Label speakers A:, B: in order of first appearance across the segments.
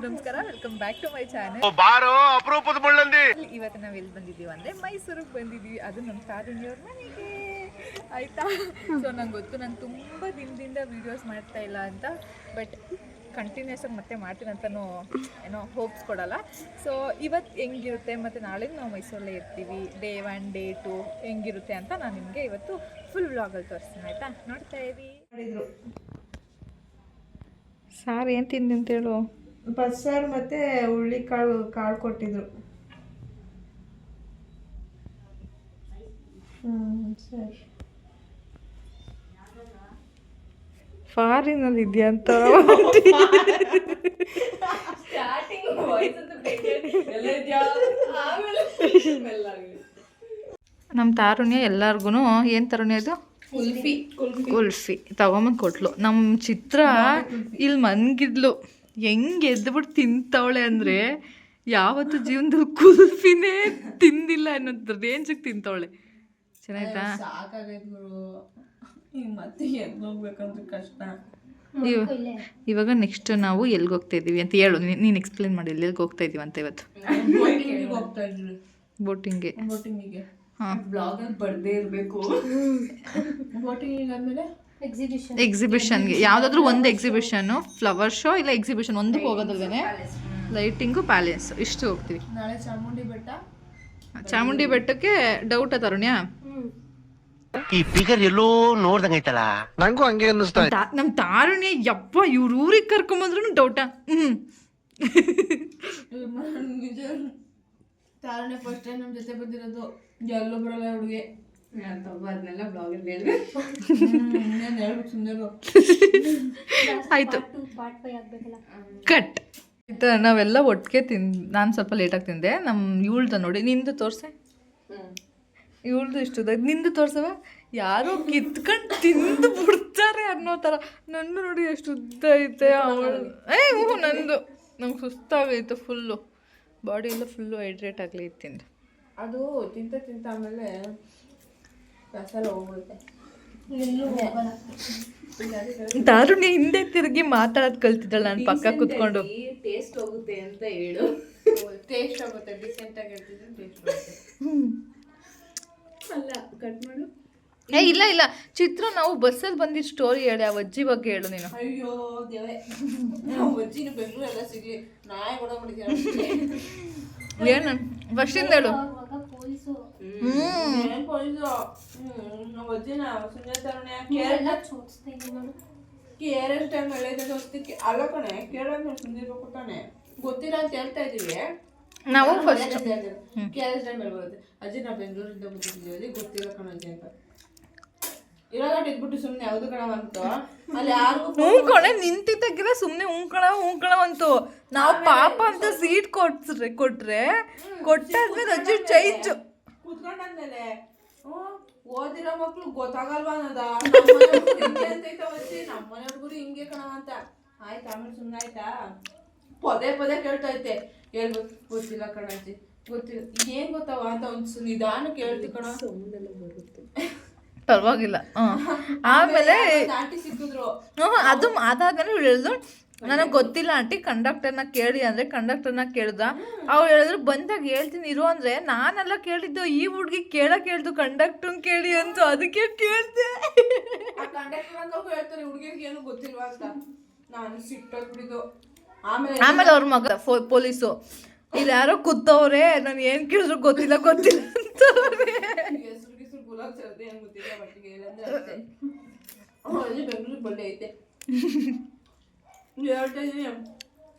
A: ನಮಸ್ಕಾರ, welcome back to my channel. ಇವತ್ತು ನಾವು ಎಲ್ಲಿ ಬಂದಿದ್ದೀವಿ ಅಂದರೆ ಮೈಸೂರಿಗೆ ಬಂದಿದ್ದೀವಿ. ಅದು ನಮ್ಮ ತಾರುಣಿಯವ್ರ ಮನೆಗೆ ಆಯಿತಾ. ಸೊ ನಂಗೆ ಗೊತ್ತು, ನಾನು ತುಂಬ ದಿನದಿಂದ ವೀಡಿಯೋಸ್ ಮಾಡ್ತಾ ಇಲ್ಲ ಅಂತ, ಬಟ್ ಕಂಟಿನ್ಯೂಸ್ ಆಗಿ ಮತ್ತೆ ಮಾಡ್ತೀನಿ ಅಂತಲೂ ಏನೋ ಹೋಪ್ಸ್ ಕೊಡಲ್ಲ. ಸೊ ಇವತ್ತು ಹೆಂಗಿರುತ್ತೆ ಮತ್ತು ನಾಳೆ ನಾವು ಮೈಸೂರಲ್ಲೇ ಇರ್ತೀವಿ, ಡೇ 1 ಡೇ 2 ಹೆಂಗಿರುತ್ತೆ ಅಂತ ನಾನು ನಿಮಗೆ ಇವತ್ತು ಫುಲ್ ವ್ಲಾಗಲ್ಲಿ ತೋರಿಸ್ತೀನಿ ಆಯಿತಾ. ನೋಡ್ತಾ ಇರಿ. ಸಾರು ಏನು ತಿಂದು ಅಂತೇಳು.
B: ಬಸ್ಸಾರು ಮತ್ತು ಹುಳ್ಳಿ ಕಾಳು ಕೊಟ್ಟಿದ್ರು. ಸರಿ.
A: ಫಾರಿನಲ್ಲಿ ಇದೆಯಾ ಅಂತ ನಮ್ಮ ತಾರುಣ್ಯ ಎಲ್ಲರಿಗೂ ಏನು ತಾರುಣ್ಯ ಅದು ಕುಲ್ಫಿ ತಗೊಂಬಂದು ಕೊಟ್ಲು. ನಮ್ಮ ಚಿತ್ರ ಇಲ್ಲಿ ಮನ್ಗಿದ್ಲು, ಹೆಂಗೆ ಎದ್ಬಿಟ್ಟು ತಿಂತವಳೆ ಅಂದರೆ ಯಾವತ್ತು ಜೀವನದಲ್ಲಿ ಕುಲ್ಫಿನೇ ತಿಂದಿಲ್ಲ ಅನ್ನೋದ್ರ ರೇಂಜಿಗೆ ತಿಂತವಳೆ. ಚೆನ್ನಾಯ್ತಾ?
B: ಮತ್ತೆ ಎಲ್ಲಿ ಹೋಗ್ಬೇಕಂದ್ರೆ ಕಷ್ಟ.
A: ಇವಾಗ ನೆಕ್ಸ್ಟ್ ನಾವು ಎಲ್ಲಿಗೆ ಹೋಗ್ತಾ ಇದ್ದೀವಿ ಅಂತ ಹೇಳು. ನೀನು ಎಕ್ಸ್ಪ್ಲೇನ್ ಮಾಡಿ ಎಲ್ಲಿಗೆ ಹೋಗ್ತಾ ಇದ್ದೀವಿ ಅಂತ. ಇವತ್ತು
B: ಹೋಗ್ತಾ ಇದ್ವಿ ಬೋಟಿಂಗಿಗೆ.
A: ಹಾಂ,
B: ಬ್ಲಾಗಲ್ಲಿ ಬರ್ದೇ ಇರಬೇಕು. ಬೋಟಿಂಗ್ ಆದಮೇಲೆ
A: ಎಕ್ಸಿಬಿಷನ್ಗೆ, ಯಾವುದಾದ್ರೂ ಒಂದು ಎಕ್ಸಿಬಿಷನ್ನು, ಫ್ಲವರ್ ಶೋ ಇಲ್ಲ ಎಕ್ಸಿಬಿಷನ್ ಒಂದಕ್ಕೆ ಹೋಗೋದಲ್ವೇನೆ. ಲೈಟಿಂಗು, ಪ್ಯಾಲೇಸ್ ಇಷ್ಟು ಹೋಗ್ತೀವಿ.
B: ನಾಳೆ
A: ಚಾಮುಂಡಿ ಬೆಟ್ಟಕ್ಕೆ ಡೌಟ್ ತರುಣ್ಯ.
C: ಈ ಫಿಗರ್ ಎಲ್ಲೋ ನೋಡ್ದಂಗೈತಲ್ಲ, ನಂಗೂ ಹಂಗೆ ಅನ್ನಿಸ್ತಾ.
A: ನಮ್ಮ ತಾರುಣ್ಯ ಯಪ್ಪ ಇವ್ರ ಊರಿಗೆ ಕರ್ಕೊಂಬಂದ್ರು ಡೌಟಾ.
B: ನಿಜ, ತಾರುಣ್ಯ ಫಸ್ಟ್ ಟೈಮ್ ನಮ್ಮ ಜೊತೆ ಬಂದಿರೋದು. ಎಲ್ಲೋ ಬರಲ್ಲ ಹುಡುಗಿ ಅದನ್ನೆಲ್ಲ ಬ್ಲಾಗಲ್ಲಿ ಹೇಳ್ಬೇಕು.
A: ಆಯ್ತು, ಕಟ್. ನಾವೆಲ್ಲ ಒಟ್ಟಿಗೆ ನಾನು ಸ್ವಲ್ಪ ಲೇಟಾಗಿ ತಿಂದೆ. ನಮ್ಮ ಇವಳ್ದ ನೋಡಿ, ನಿಂದು ತೋರ್ಸೆ. ಇವಳ್ದು ಇಷ್ಟದ, ನಿಂದು ತೋರ್ಸವ. ಯಾರೋ ಕಿತ್ಕೊಂಡು ತಿಂದು ಬಿಡ್ತಾರೆ ಅನ್ನೋ ಥರ. ನನ್ನ ನೋಡಿ ಎಷ್ಟು ಉದ್ದ ಐತೆ ಅವಳು. ನಂದು ನಂಗೆ ಸುಸ್ತಾಗೈತೆ ಫುಲ್ಲು, ಬಾಡಿ ಎಲ್ಲ ಫುಲ್ಲು ಹೈಡ್ರೇಟ್ ಆಗಲಿ ತಿಂದು.
B: ಅದು ತಿಂತ ಆಮೇಲೆ ಮಸಾಲ ಹೋಗ್ಬಿಡುತ್ತೆ.
A: ತಾರುಣ್ಯ ಹಿಂದೆ ತಿರುಗಿ ಮಾತಾಡೋದು ಕಲ್ತಿದ್ದಾಳೆ ನಾನು ಪಕ್ಕ ಕುತ್ಕೊಂಡು.
B: ಟೇಸ್ಟ್ ಹೋಗುತ್ತೆ ಅಂತ ಹೇಳು. ಟೇಸ್ಟ್ ಆಗುತ್ತೆ, ಡಿಸೆಂಟಾಗಿ ಹೇಳ್ತಿದ್ರೆ ಟೇಸ್ಟ್ ಬರುತ್ತೆ. ಅಲ್ಲ, ಕಟ್ ಮಾಡು.
A: ಇಲ್ಲ ಇಲ್ಲ, ಚಿತ್ರ ನಾವು ಬಸ್ಸಲ್ಲಿ ಬಂದಿದ್ದು ಸ್ಟೋರಿ ಹೇಳಿ, ಆ ಅಜ್ಜಿ ಬಗ್ಗೆ ಹೇಳು ನೀನು.
B: ಅಯ್ಯೋ ದೇವೇ, ನಾವು ಅಜ್ಜಿನ ಬೆಂಗಳೂರೆಲ್ಲ ಸಿಗ್ಲಿ ನಾಯಿ ಹೊಡೋಗ್ಬಿಡ್ತೀವಿ.
A: ಏನು ಫಸ್ಟಿಂದ ಹೇಳು.
B: ಪೊಲೀಸು ನಾವು ಅಜ್ಜಿನ ಸುಂದರತರುಣ್ಯ KRS ಟೈಮ್ ಎಳೆದಕ್ಕೆ ಅಲ್ಲ ಕಣೆ, ಕೇಳೋದು ನಾವು ಸುಂದಿರ್ಬೇಕು ತಾನೆ. ಗೊತ್ತಿಲ್ಲ ಅಂತ ಹೇಳ್ತಾ ಇದೀವಿ
A: ನಾವು. ಫಸ್ಟ್
B: KRS ಟೈಮ್ ಅಲ್ಲಿ ಬರುತ್ತೆ. ಅಜ್ಜಿ ನಾವು ಬೆಂಗಳೂರಿಂದ ಬಂದಿದ್ದೀವಿ, ಗೊತ್ತಿಲ್ಲ ಕಣ ಅಜ್ಜಿ ಅಂತ ಇವಾಗ ಇಟ್ಬಿಟ್ಟು ಸುಮ್ಮನೆ ಯಾವ್ದು ಕಣ ಬಂತು ಅಲ್ಲಿ ಯಾರಿಗೂ
A: ಹೂಂಕಣೆ ನಿಂತಿದ್ದಾಗಿರ ಸುಮ್ಮನೆ ಹೂಂಕಣ ಅಂತು. ನಾವು ಪಾಪ ಅಂತ ಸೀಟ್ ಕೊಟ್ರೆ ಕೊಟ್ಟಾದ್ಮೇಲೆ ಅಜ್ಜಿ ಚೈಂಜ್
B: ಕುತ್ಕೊಂಡಾದ್ಮೇಲೆ ಓದಿರೋ ಮಕ್ಳು ಗೊತ್ತಾಗಲ್ವಾ ಅನ್ನೋದ. ನಮ್ಮನೆ ಹುಡುಗರು ಹಿಂಗೆ ಕಣ ಅಂತ. ಆಯ್ತು, ಆಮೇಲೆ ಸುಮ್ಮನೆ ಆಯ್ತಾ. ಪದೇ ಕೇಳ್ತೈತೆ, ಹೇಳ್ಬೇಕು ಗೊತ್ತಿಲ್ಲ ಕಣ ಅಜ್ಜಿ, ಗೊತ್ತಿಲ್ಲ. ಏನ್ ಗೊತ್ತಾವ ಅಂತ ಒಂದು ನಿಧಾನ ಕೇಳ್ತಿ ಕಣ.
A: ಪರವಾಗಿಲ್ಲ. ಆಮೇಲೆ
B: ಆಂಟಿ ಸಿಕ್ಕಿದ್ರು.
A: ಅದು ಅದಾದ್ಮೇಲೆ ಇವ್ಳು ಹೇಳಿದ್ರು ನನಗೆ ಗೊತ್ತಿಲ್ಲ ಆಂಟಿ, ಕಂಡಕ್ಟರ್ನ ಕೇಳಿ ಅಂದರೆ ಕಂಡಕ್ಟರ್ನ ಕೇಳ್ದ. ಅವ್ರು ಹೇಳಿದ್ರು ಬಂದಾಗ ಹೇಳ್ತೀನಿ ಇರು ಅಂದರೆ, ನಾನೆಲ್ಲ ಕೇಳಿದ್ದು ಈ ಹುಡ್ಗಿ ಕೇಳ್ದು ಕಂಡಕ್ಟರ್ನ ಕೇಳಿ ಅಂತ, ಅದಕ್ಕೆ ಕೇಳ್ದೆ.
B: ಕಂಡಕ್ಟರ್ ಅಂತ ಹೇಳ್ತಾರೆ, ಹುಡುಗಿಗೆ ಏನು ಗೊತ್ತಿಲ್ವಾ ಅಂತ. ನಾನು ಸಿಟ್ಟೋಗ್ಬಿಟ್ಟಿದ್ದು.
A: ಆಮೇಲೆ ಅವ್ರ ಮಗ ಪೊಲೀಸು, ಇಲ್ಲಿ ಯಾರೋ ಕೂತವ್ರೆ, ನಾನು ಏನು ಕೇಳಿದ್ರು ಗೊತ್ತಿಲ್ಲ ಅಂತ.
B: ಗುಲಾಬ್ ಸರ್ದಿ ಏನು ಗೊತ್ತಿಲ್ಲ ಮಟ್ಟಿಗೆ ಇಲ್ಲಂದ್ರೆ ಅಲ್ಲಿ ಬೆಂಗಳೂರಿಗೆ ಬಳ್ಳಿ ಐತೆ ಹೇಳ್ತಾ ಇದೀನಿ.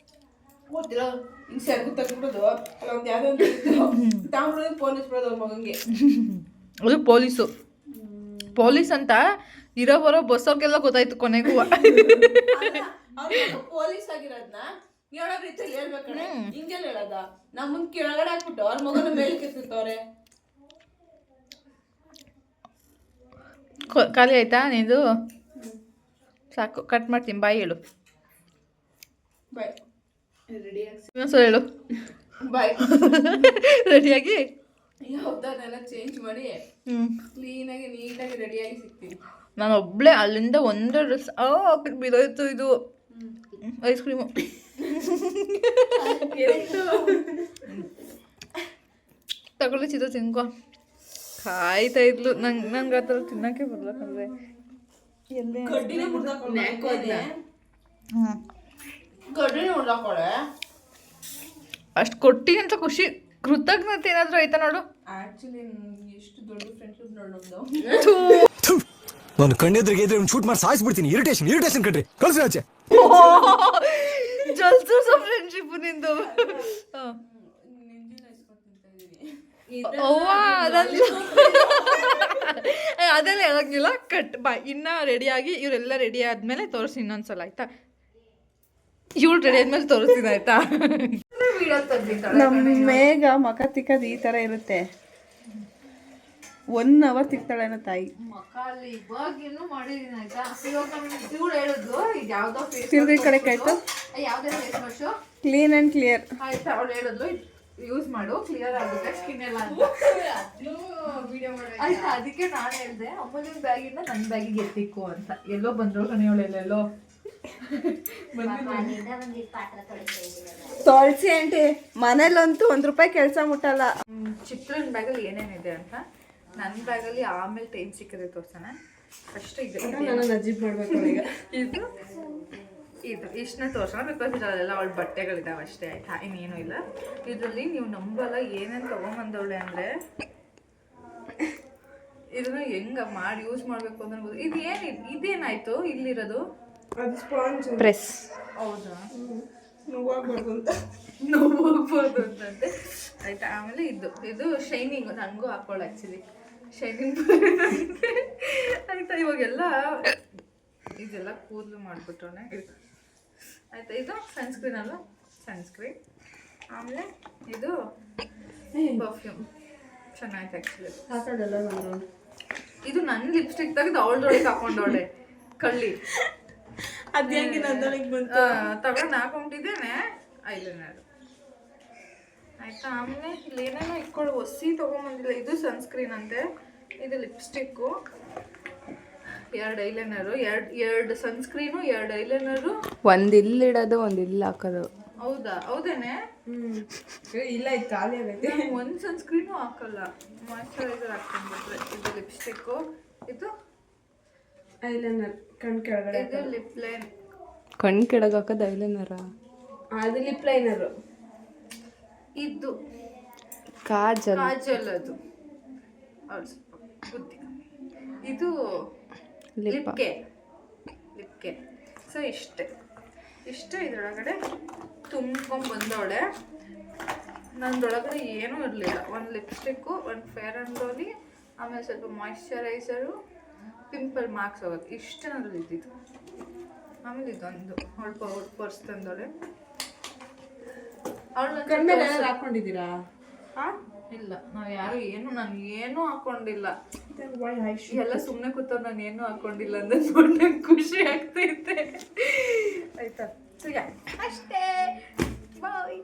B: ಗೊತ್ತಿಲ್ಲ, ಹಿಂಗೆ ಸೆರಗು ತೆಗ್ಬಿಡೋದು ಅಲ್ಲ, ಒಂದು ಯಾವುದೋ ಒಂದು ತಾಂಬಿಡೋದು ಫೋನ್ ಹಚ್ಬಿಡೋದು ಅವ್ರ ಮಗಂಗೆ.
A: ಅದು ಪೊಲೀಸ್ ಅಂತ ಇರೋ ಬರೋ ಬಸ್ಸವ್ರಿಗೆಲ್ಲ ಗೊತ್ತಾಯ್ತು ಕೊನೆಗೂ.
B: ಅವ್ರು ಪೊಲೀಸ್ ಆಗಿರೋದನ್ನ ಹೇಳೋ ರೀತಿಯಲ್ಲಿ ಹೇಳ್ಬೇಕಡೆ, ಹಿಂಗೆಲ್ಲ ಹೇಳೋದ. ನಮ್ಮನ್ನ ಕೆಳಗಡೆ ಹಾಕ್ಬಿಟ್ಟು ಅವ್ರ ಮಗನ ಮೇಲೆ ಕೆತ್ತಿರ್ತವ್ರೆ.
A: ಖಾಲಿ ಆಯ್ತಾ ನಿಂದು? ಸಾಕು, ಕಟ್ ಮಾಡ್ತೀನಿ. ಬಾಯ್ ಹೇಳು.
B: ಬಾಯ್ ರೆಡಿಯಾಗಿ
A: ಇನ್ನೊಂದ್ಸಲ ಹೇಳು.
B: ಬಾಯ್
A: ರೆಡಿಯಾಗಿ
B: ಯಾವ್ದನ್ನೆಲ್ಲ ಚೇಂಜ್ ಮಾಡಿ ಕ್ಲೀನಾಗಿ ನೀಟಾಗಿ ರೆಡಿಯಾಗಿ ಸಿಗ್ತೀನಿ.
A: ನಾನು ಒಬ್ಳೆ ಅಲ್ಲಿಂದ ಒಂದೇ ಡ್ರೆಸ್ ಬಿದ್ದೋಯ್ತು. ಇದು ಐಸ್ ಕ್ರೀಮು ತಗೊಳ್ಳಿ ಚಿತ್ರ ತಿನ್ಕೊ. ಕಾಯ್ತಾ ಇದ್ಲು ನಂಗೆ ಆ ಥರ ತಿನ್ನೋಕ್ಕೆ ಬರ್ಲಕ್ಕಂದ್ರೆ ಎಲ್ಲೇ
B: ಗಡ್ಡಿನೇ ಹೊಡ್ದಾಕೊಳೆ.
A: ಅಷ್ಟು ಕೊಟ್ಟಿ ಅಂತ ಖುಷಿ ಕೃತಜ್ಞತೆ ಏನಾದರೂ ಆಯ್ತಾ ನೋಡು.
B: ಆಕ್ಚುಲಿ ಎಷ್ಟು ದೊಡ್ಡ ಫ್ರೆಂಡ್ಶಿಪ್ ನೋಡೋದು.
D: ನಾನು ಕಣ್ಣೆದ್ರಿಗೆ ಇದ್ರೆ ಶೂಟ್ ಮಾಡಿ ಸಾಯಿಸ್ಬಿಡ್ತೀನಿ. ಇರಿಟೇಷನ್ ಕಟ್ರಿ ಕಳ್ಸಿ ಆಚೆ.
A: ಜಲ್ಸೂಸ ಫ್ರೆಂಡ್ಶಿಪ್ ನಿಂದು. ಅವ್ವ ಅದೆಲ್ಲ ಹೇಳಂಗಿಲ್ಲ. ಕಟ್ ಬಾ. ಇನ್ನ ರೆಡಿಯಾಗಿ ಇವರೆಲ್ಲ ರೆಡಿ ಆದ್ಮೇಲೆ ತೋರಿಸಿ ಇನ್ನೊಂದ್ಸಲ ಆಯ್ತಾ. ಇವಳು ರೆಡಿ ಆದ್ಮೇಲೆ ತೋರಿಸ್ತೀನಿ ಆಯ್ತಾ.
B: ನಮ್ಮ ಮೇಘ ಮಕ ತಿಕ್ಕದು ಈ ತರ ಇರುತ್ತೆ. 1 hour ತಿಕ್ತಾಳೇನೋ ತಾಯಿ.
A: ಇವಾಗೇನು ಮಾಡಿದೀನಿ ಆಯ್ತಾ. ಇವಳು ಹೇಳಿದ್ಲು ಇದು ಯಾವ್ದೋ ಫೇಸ್
B: ತಿರ್ಗಿ ಈ ಕಡೆ ಕಾಯ್ತು.
A: ಯಾವ್ದೇ face wash
B: clean and clear
A: ಆಯ್ತಾ. ಅವಳು ಹೇಳಿದ್ಲು ಯೂಸ್ ಮಾಡು ಕ್ಲಿಯರ್ ಆಗುತ್ತೆ ಸ್ಕಿನ್ ಎಲ್ಲ ಅಂತ ಆಯ್ತಾ. ಅದಕ್ಕೆ ನಾನು ಹೇಳಿದೆ ಅಮ್ಮನ ಬ್ಯಾಗಿಂದ ನನ್ನ ಬ್ಯಾಗಿಗೆ ಎತ್ತಿಕ್ಕು ಅಂತ. ಎಲ್ಲೋ ಬಂದ್ರು ಕಣಿಯವಳು ಎಲ್ಲೆಲ್ಲೋ
B: ತೊಳ್ಸಿ ಆಂಟಿ. ಮನೇಲಂತೂ 1 ರೂಪಾಯಿ ಕೆಲಸ ಮುಟ್ಟಲ್ಲ.
A: ಚಿತ್ರನ ಬ್ಯಾಗಲ್ಲಿ ಏನೇನಿದೆ ಅಂತ ನನ್ನ ಬ್ಯಾಗಲ್ಲಿ ಆಮೇಲೆ ಟೈಮ್ ಸಿಕ್ಕಿದ್ರೆ ತೋರ್ಸೋಣ. ಫಸ್ಟ್ ಇದು
B: ಅಜೀಬ್ ಮಾಡ್ಬೇಕು ಈಗ.
A: ಇದು ಇಷ್ಟನ್ನ ತೋರ್ಸೋಣ. ಬಿಕಾಸ್ ಇದರಲ್ಲೆಲ್ಲ ಅವಳ ಬಟ್ಟೆಗಳಿದಾವೆ ಅಷ್ಟೇ ಆಯ್ತಾ, ಇನ್ನೇನು ಇಲ್ಲ. ಇದರಲ್ಲಿ ನೀವು ನಂಬಲ್ಲ ಏನೇನು ತೊಗೊಂಬಂದವಳೆ ಅಂದರೆ ಇದನ್ನ ಹೆಂಗ ಮಾಡಿ ಯೂಸ್ ಮಾಡಬೇಕು ಅಂತ. ಇದೇನಾಯ್ತು ಇಲ್ಲಿರೋದು
B: ಅದು ಸ್ಪಾಂಜ್
A: ಪ್ರೆಸ್. ಹೌದಾ,
B: ನೋವಾಗ್ಬಾರ್ದು ಅಂತ.
A: ನೋವಾಗ್ಬೋದು ಅಂತಂತೆ ಆಯ್ತಾ. ಆಮೇಲೆ ಇದು ಶೈನಿಂಗ್ ನನಗೂ ಹಾಕೊಳ್ಳೋ ಆ್ಯಕ್ಚುಲಿ ಶೈನಿಂಗ್ ಆಯ್ತಾ. ಇವಾಗೆಲ್ಲ ಇದೆಲ್ಲ ಕೂದಲು ಮಾಡಿಬಿಟ್ರೆ ಆಯ್ತಾ. ಇದು ಸನ್ಸ್ಕ್ರೀನ್ ಅಲ್ಲ, ಸನ್ಸ್ಕ್ರೀನ್. ಆಮೇಲೆ ಇದು ಪರ್ಫ್ಯೂಮ್ ಚೆನ್ನಾಯ್ತು ಆ್ಯಕ್ಚುಲಿ.
B: ಹಾಕೋದಲ್ಲ ನಾನು.
A: ಇದು ನನ್ನ ಲಿಪ್ಸ್ಟಿಕ್ ತೆಗೆದು ಅವಳದೊಳಗೆ ಹಾಕೊಂಡವಳೆ ಕಳ್ಳಿ.
B: ಅದು ಹೆಂಗೆ ನನ್ನೊಳಗೆ ಬಂತು
A: ತಗೊಂಡು ಹಾಕೊಂಡಿದ್ದೇನೆ ಐಲೈನರ್ ಆಯ್ತಾ. ಆಮೇಲೆ ಇಲ್ಲಿ ಏನೇನೋ ಇಟ್ಕೊಳ್ಳೋ ಹೊಸಿ ತೊಗೊಂಬಂದಿಲ್ಲ. ಇದು ಸನ್ಸ್ಕ್ರೀನ್ ಅಂತೆ, ಇದು ಲಿಪ್ಸ್ಟಿಕ್ಕು, 2 ಐಲೈನರು, 2 ಸನ್ಸ್ಕ್ರೀನು, 2 ಐಲೈನರು.
B: 1 ಇಲ್ಲಿಡೋದು 1 ಇಲ್ಲಿ ಹಾಕೋದು.
A: ಹೌದಾ, ಹೌದೇನೆ.
B: ಇಲ್ಲ ಇದು ಖಾಲಿ ಆಗೈತೆ.
A: 1 ಸನ್ಸ್ಕ್ರೀನು ಹಾಕಲ್ಲ, ಮಾಯ್ಶ್ಚರೈಸರ್ ಹಾಕೊಂಡ್ಬಿಟ್ರೆ. ಇದು ಲಿಪ್ಸ್ಟಿಕ್ಕು, ಇದು
B: ಐಲೈನರ್ ಕಣ್ ಕೆಳಗಡೆ.
A: ಇದು ಲಿಪ್ ಲೈನ್.
B: ಕಣ್ ಕೆಳಗೆ ಹಾಕೋದು ಐಲೈನರ. ಅದು ಲಿಪ್ ಲೈನರು.
A: ಇದು
B: ಕಾಜಲ್.
A: ಕಾಜಲ್ ಅದು ಬುದ್ಧಿ. ಇದು ಲಿಪ್ಗೆ. ಸೊ ಇಷ್ಟೇ ಇದರೊಳಗಡೆ ತುಂಬ್ಕೊಂಡ್ಬಂದವಳೆ. ನನ್ನದೊಳಗಡೆ ಏನೂ ಇರಲಿಲ್ಲ. 1 ಲಿಪ್ಸ್ಟಿಕ್ಕು, 1 ಫೇರ್ ಆ್ಯಂಡ್ ಲವ್ಲಿ, ಆಮೇಲೆ ಸ್ವಲ್ಪ ಮಾಯ್ಶ್ಚರೈಸರು, ಪಿಂಪಲ್ ಮಾರ್ಕ್ಸ್ ಹೋಗೋದು, ಇಷ್ಟು ನನ್ನಲ್ಲಿ ಇದ್ದಿದ್ದು. ಆಮೇಲೆ ಇದೊಂದು ಅವಳು ಪರ್ಸ್ ತಂದವಳೆ.
B: ಕಣ್ಮೇಲೆ ಹಾಕೊಂಡಿದ್ದೀರಾ?
A: ಇಲ್ಲ, ನಾನು ಏನೂ ಹಾಕೊಂಡಿಲ್ಲ. ಎಲ್ಲ ಸುಮ್ಮನೆ ಕೂತವ್ರು ನಾನು ಏನೂ ಹಾಕೊಂಡಿಲ್ಲ ಅಂದ್ರೆ ನೋಡಿ ನಂಗೆ ಖುಷಿ ಆಗ್ತೈತೆ ಆಯ್ತಾ. ಅಷ್ಟೇ, ಬಾಯ್.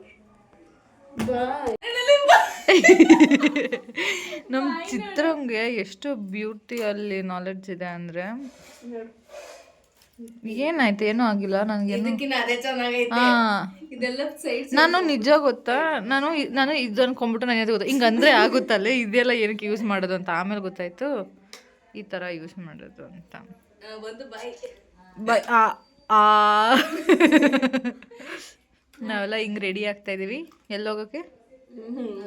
A: ನಮ್ಮ ಚಿತ್ರಂಗೆ ಎಷ್ಟು ಬ್ಯೂಟಿಯಲ್ಲಿ ನಾಲೆಡ್ಜ್ ಇದೆ ಅಂದರೆ ಏನಾಯ್ತು, ಏನೂ ಆಗಿಲ್ಲ ನನಗೇನು. ನಾನು ನಿಜ ಗೊತ್ತಾ, ನಾನು ಇದು ಅನ್ಕೊಂಡ್ಬಿಟ್ಟು ನಾನು ಗೊತ್ತಾ ಹಿಂಗಂದ್ರೆ ಆಗುತ್ತಲ್ಲೇ ಇದೆಲ್ಲ ಏನಕ್ಕೆ ಯೂಸ್ ಮಾಡೋದು ಅಂತ. ಆಮೇಲೆ ಗೊತ್ತಾಯ್ತು ಈ ಥರ ಯೂಸ್ ಮಾಡೋದು ಅಂತ. ನಾವೆಲ್ಲ ಹಿಂಗೆ ರೆಡಿ ಆಗ್ತಾ ಇದೀವಿ. ಎಲ್ಲೋಗೋಕ್ಕೆ?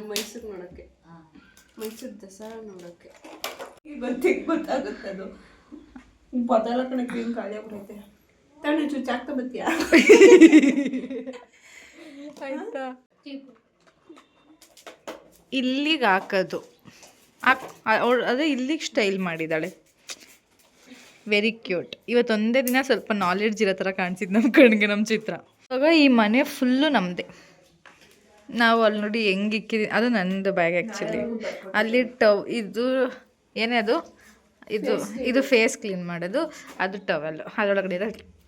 B: ಮೈಸೂರು ನೋಡೋಕ್ಕೆ, ಮೈಸೂರು ದಸರಾ ನೋಡೋಕ್ಕೆ. ಗೊತ್ತಾಗುತ್ತೆ ಅದು. ಬದಲ ಕಣಕ್ಕೆ ಹಿಂಗೆ ಖಾಲಿ ಆಗ್ಬಿಡೈತೆ. ತಾನೇ ಚುಚ್ಚು ಆಗ್ತಾ ಬತ್ತೀಯಾ?
A: ಆಯ್ತಾ, ಇಲ್ಲಿಗೆ ಹಾಕೋದು ಅದೇ ಇಲ್ಲಿಗೆ ಸ್ಟೈಲ್ ಮಾಡಿದ್ದಾಳೆ. Very cute. ಇವತ್ತೊಂದೇ ದಿನ ಸ್ವಲ್ಪ ನಾಲೆಡ್ಜ್ ಇರೋ ಥರ ಕಾಣಿಸಿದ್ದು ನಮ್ಮ ಕಣ್ಣಿಗೆ ನಮ್ಮ ಚಿತ್ರ. ಇವಾಗ ಈ ಮನೆ ಫುಲ್ಲು ನಮ್ಮದೇ. ನಾವು ಅಲ್ಲಿ ನೋಡಿ ಹೆಂಗೆ ಇಕ್ಕಿದ್ವಿ, ಅದು ನಂದು ಬ್ಯಾಗ್ ಆ್ಯಕ್ಚುಲಿ. ಅಲ್ಲಿ ಇದು ಏನೇ ಅದು, ಇದು ಫೇಸ್ ಕ್ಲೀನ್ ಮಾಡೋದು, ಅದು ಟವಲ್, ಅದರೊಳಗಡೆ ಇರೋ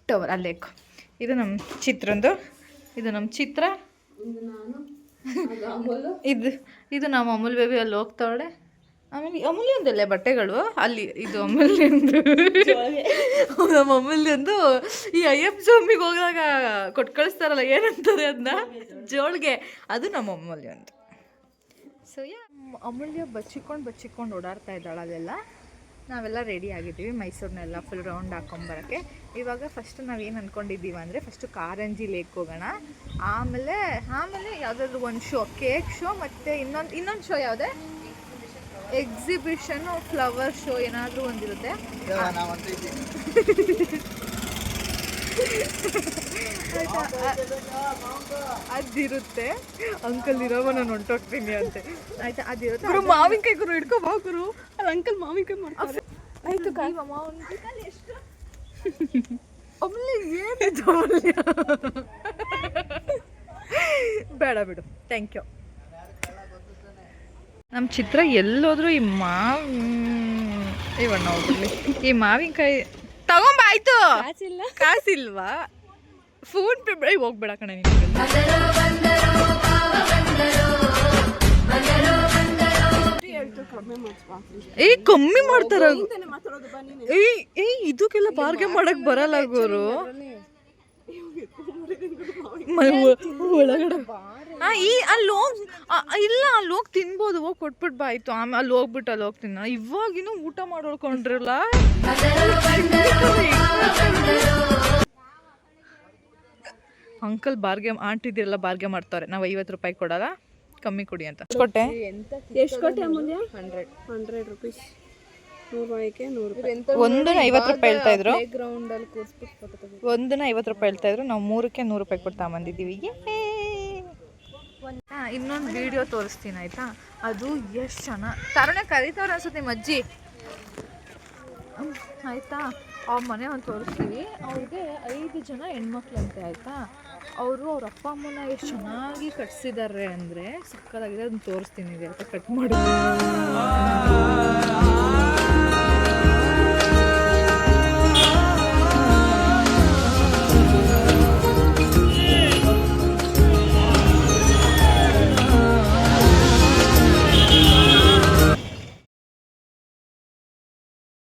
A: ಟವಲ್ ಅಲ್ಲೇ. ಇದು ನಮ್ಮ ಚಿತ್ರಂದು, ಇದು ನಮ್ಮ ಚಿತ್ರ, ಇದು ನಮ್ಮ ಅಮೂಲ್ ಬೇಬಿ ಅಲ್ಲಿ ಹೋಗ್ತಾವಳೆ. ಆಮೇಲೆ ಅಮೂಲ್ಯಂದಲ್ಲೇ ಬಟ್ಟೆಗಳು ಅಲ್ಲಿ ಇದು ಅಮೂಲ್ಯಂದು ನಮ್ಮ ಅಮೂಲ್ಯಂದು ಈ ಅಯ್ಯಪ್ಪ ಸ್ವಾಮಿಗೆ ಹೋದಾಗ ಕೊಟ್ಟು ಕಳಿಸ್ತಾರಲ್ಲ ಏನಂತಾರೆ ಅದನ್ನ ಜೋಳಿಗೆ, ಅದು ನಮ್ಮ ಅಮೂಲ್ಯಂದು. ಸೊ ಅಮೂಲ್ಯ ಬಚ್ಚಿಕೊಂಡು ಓಡಾಡ್ತಾ ಇದ್ದಾಳೆ ಅಲ್ಲೆಲ್ಲ. ನಾವೆಲ್ಲ ರೆಡಿ ಆಗಿದ್ದೀವಿ ಮೈಸೂರನ್ನೆಲ್ಲ ಫುಲ್ ರೌಂಡ್ ಹಾಕೊಂಬರೋಕ್ಕೆ. ಇವಾಗ ಫಸ್ಟ್ ನಾವೇನು ಅಂದ್ಕೊಂಡಿದ್ದೀವಿ ಅಂದರೆ ಫಸ್ಟು ಕಾರಂಜಿ ಲೇಕ್ ಹೋಗೋಣ, ಆಮೇಲೆ ಯಾವುದಾದ್ರು ಒಂದು ಶೋ, ಕೇಕ್ ಶೋ, ಮತ್ತು ಇನ್ನೊಂದು ಶೋ ಯಾವುದೇ ಎಕ್ಸಿಬಿಷನ್ನು, ಫ್ಲವರ್ ಶೋ ಏನಾದರೂ ಒಂದಿರುತ್ತೆ ಅದಿರುತ್ತೆ. ಅಂಕಲ್ ಇರೋವ ನಾನು ಹೊಂಟೋಗ್ತೀನಿ ಅಂತೆ ಆಯ್ತಾ, ಅದಿರುತ್ತೆ. ಗುರು ಮಾವಿನಕಾಯಿ ಗುರು ಹಿಡ್ಕೊ ಗುರು, ಅಲ್ಲಿ ಅಂಕಲ್ ಮಾವಿನಕಾಯಿ ಮಾಡ್ತಾರೆ. ಆಯ್ತು ಮಾವಿನಕಾಯಿ ಎಷ್ಟು ಏನಿದು ಬೇಡ ಬಿಡು, ಥ್ಯಾಂಕ್ ಯು. ನಮ್ಮ ಚಿತ್ರ ಎಲ್ಲೋದ್ರೂ ಈ ಇವಣ್ಣ ಹೋಗ್ಲಿ ಈ ಮಾವಿನಕಾಯಿ ತಗೊಂಬ. ಆಯ್ತು ಕಾಸಿಲ್ವಾ? ಫೋನ್ ಪೇ ಹೋಗ್ಬೇಡ ಕಣೆ ನೀನು. ಕಮ್ಮಿ ಮಾಡ್ತಾರ. ಇದಕ್ಕೆಲ್ಲ ಬಾರ್ಗೆ ಮಾಡಕ್ ಬರಲ್ಲ ಗುರು. ಒಳಗಡೆ ಅಲ್ಲಿ ಹೋಗಿ ಅಲ್ಲಿ ಹೋಗಿ ತಿನ್ಬೋದು, ಹೋಗಿ ಕೊಟ್ಬಿಟ್ಟು ಬಾ ಆಯ್ತು. ಆಮೇಲೆ ಅಲ್ಲಿ ಹೋಗಿ ತಿನ್ನ. ಇವಾಗಿನೂ ಊಟ ಮಾಡೋಳ್ಕೊಂಡ್ರಲ್ಲ. ಅಂಕಲ್ ಬಾರ್ಗೆ ಆಂಟಿದಿರೆಲ್ಲ ಬಾರ್ಗೆ ಮಾಡ್ತಾರೆ. ನಾವು 50 ರೂಪಾಯಿ ಕೊಡಲ್ಲ, ಕಮ್ಮಿ ಕೊಡಿ ಅಂತ. ಕೊಟ್ಟೆ
E: ಎಷ್ಟು ಕೊಟ್ಟೆ ಅಮೂಲ್ಯ? 100 ರೂಪೀಸ್. 100 ರೂಪಾಯಿಗೆ 100 ರೂಪಾಯಿ.
A: ಒಂದನ್ನ 50 ರೂಪಾಯಿ ಹೇಳ್ತಾ ಇದ್ರು. ಒಂದನ್ನ 50 ರೂಪಾಯಿ ಹೇಳ್ತಾ ಇದ್ರು. ನಾವು 3ಕ್ಕೆ 100 ರೂಪಾಯಿ ಕೊಡ್ತಾ ಬಂದಿದ್ದೀವಿ. ಇನ್ನೊಂದು ವಿಡಿಯೋ ತೋರಿಸ್ತೀನಿ ಆಯ್ತಾ. ಅದು ಎಷ್ಟು ಚೆನ್ನಾಗಿ ತರುಣೆ ಕರೀತವ್ರು ಅನ್ಸುತ್ತೆ ನಿಮ್ಮ ಅಜ್ಜಿ ಆಯಿತಾ. ಅವ್ರ ಮನೆ ಒಂದು ತೋರಿಸ್ತೀವಿ. ಅವ್ರಿಗೆ 5 ಜನ ಹೆಣ್ಮಕ್ಳಂತೆ ಆಯಿತಾ. ಅವರು ಅವ್ರ ಅಪ್ಪ ಅಮ್ಮನ ಎಷ್ಟು ಚೆನ್ನಾಗಿ ಕಟ್ಸಿದ್ದಾರೆ ಅಂದರೆ ಸಕ್ಕತ್ತಾಗಿದೆ. ಅದನ್ನು ತೋರಿಸ್ತೀನಿ ಆಯಿತಾ. ಕಟ್ ಮಾಡಿ